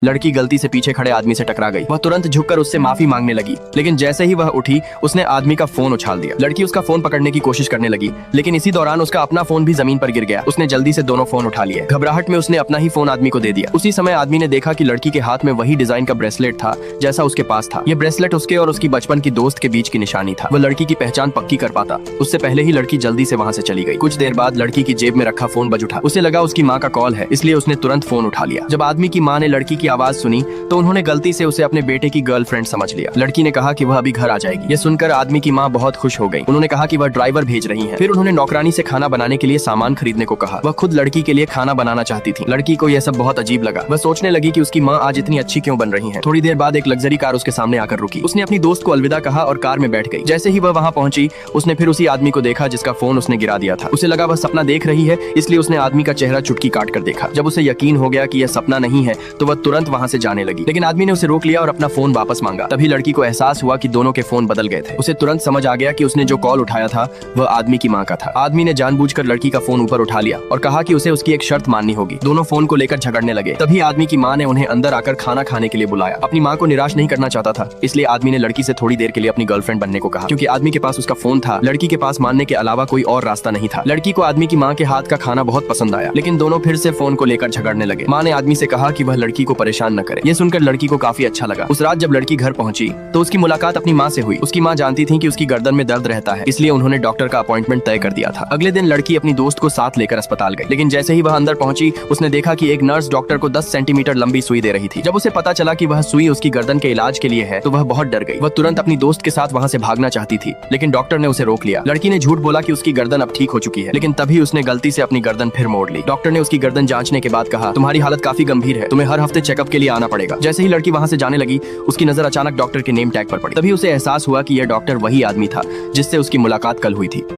लड़की गलती से पीछे खड़े आदमी से टकरा गई। वह तुरंत झुककर उससे माफी मांगने लगी, लेकिन जैसे ही वह उठी उसने आदमी का फोन उछाल दिया। लड़की उसका फोन पकड़ने की कोशिश करने लगी, लेकिन इसी दौरान उसका अपना फोन भी जमीन पर गिर गया। उसने जल्दी से दोनों फोन उठा लिए। घबराहट में उसने अपना ही फोन आदमी को दे दिया। उसी समय आदमी ने देखा कि लड़की के हाथ में वही डिजाइन का ब्रेसलेट था जैसा उसके पास था। यह ब्रेसलेट उसके और उसकी बचपन की दोस्त के बीच की निशानी था। वह लड़की की पहचान पक्की कर पाता उससे पहले ही लड़की जल्दी से वहाँ से चली गई। कुछ देर बाद लड़की की जेब में रखा फोन बज उठा। उसे लगा उसकी माँ का कॉल है, इसलिए उसने तुरंत फोन उठा लिया। जब आदमी की माँ ने लड़की की आवाज सुनी तो उन्होंने गलती से उसे अपने बेटे की गर्लफ्रेंड समझ लिया। लड़की ने कहा कि वह अभी घर आ जाएगी। यह सुनकर आदमी की माँ बहुत खुश हो गई। उन्होंने कहा कि वह ड्राइवर भेज रही हैं। फिर उन्होंने नौकरानी से खाना बनाने के लिए सामान खरीदने को कहा। वह खुद लड़की के लिए खाना बनाना चाहती थी। लड़की को यह सब बहुत अजीब लगा। वह सोचने लगी कि उसकी माँ आज इतनी अच्छी क्यों बन रही है। थोड़ी देर बाद एक लग्जरी कार उसके सामने आकर रुकी। उसने अपनी दोस्त को अलविदा कहा और कार में बैठ गई। जैसे ही वह वहाँ पहुंची उसने फिर उसी आदमी को देखा जिसका फोन उसने गिरा दिया था। उसे लगा वह सपना देख रही है, इसलिए उसने आदमी का चेहरा चुटकी काट कर देखा। जब उसे यकीन हो गया कि यह सपना नहीं है तो वह तुरंत वहाँ से जाने लगी, लेकिन आदमी ने उसे रोक लिया और अपना फोन वापस मांगा। तभी लड़की को एहसास हुआ कि दोनों के फोन बदल गए थे। उसे तुरंत समझ आ गया कि उसने जो कॉल उठाया था वह आदमी की माँ का था। आदमी ने जानबूझकर लड़की का फोन ऊपर उठा लिया और कहा कि उसे उसकी एक शर्त माननी होगी। दोनों फोन को लेकर झगड़ने लगे। तभी आदमी की माँ ने उन्हें अंदर आकर खाना खाने के लिए बुलाया। अपनी माँ को निराश नहीं करना चाहता था, इसलिए आदमी ने लड़की से थोड़ी देर के लिए अपनी गर्लफ्रेंड बनने को कहा। क्योंकि आदमी के पास उसका फोन था, लड़की के पास मानने के अलावा कोई और रास्ता नहीं था। लड़की को आदमी की माँ के हाथ का खाना बहुत पसंद आया, लेकिन दोनों फिर से फोन को लेकर झगड़ने लगे। माँ ने आदमी से कहा कि वह लड़की को परेशान न करे। ये सुनकर लड़की को काफी अच्छा लगा। उस रात जब लड़की घर पहुंची तो उसकी मुलाकात अपनी माँ से हुई। उसकी माँ जानती थी कि उसकी गर्दन में दर्द रहता है, इसलिए उन्होंने डॉक्टर का अपॉइंटमेंट तय कर दिया था। अगले दिन लड़की अपनी दोस्त को साथ लेकर अस्पताल गई, लेकिन जैसे ही वह अंदर पहुंची उसने देखा कि एक नर्स डॉक्टर को 10 सेंटीमीटर लंबी सुई दे रही थी। जब उसे पता चला कि वह सुई उसकी गर्दन के इलाज के लिए है तो वह बहुत डर गई। वह तुरंत अपनी दोस्त के साथ वहाँ से भागना चाहती थी, लेकिन डॉक्टर ने उसे रोक लिया। लड़की ने झूठ बोला कि उसकी गर्दन अब ठीक हो चुकी है, लेकिन तभी उसने गलती से अपनी गर्दन फिर मोड़ ली। डॉक्टर ने उसकी गर्दन जांचने के बाद कहा, तुम्हारी हालत काफी गंभीर है, तुम्हें हर हफ्ते चेकअप के लिए आना पड़ेगा। जैसे ही लड़की वहाँ से जाने लगी उसकी नजर अचानक डॉक्टर के नेम टैग पर पड़ी। तभी उसे एहसास हुआ कि यह डॉक्टर वही आदमी था जिससे उसकी मुलाकात कल हुई थी।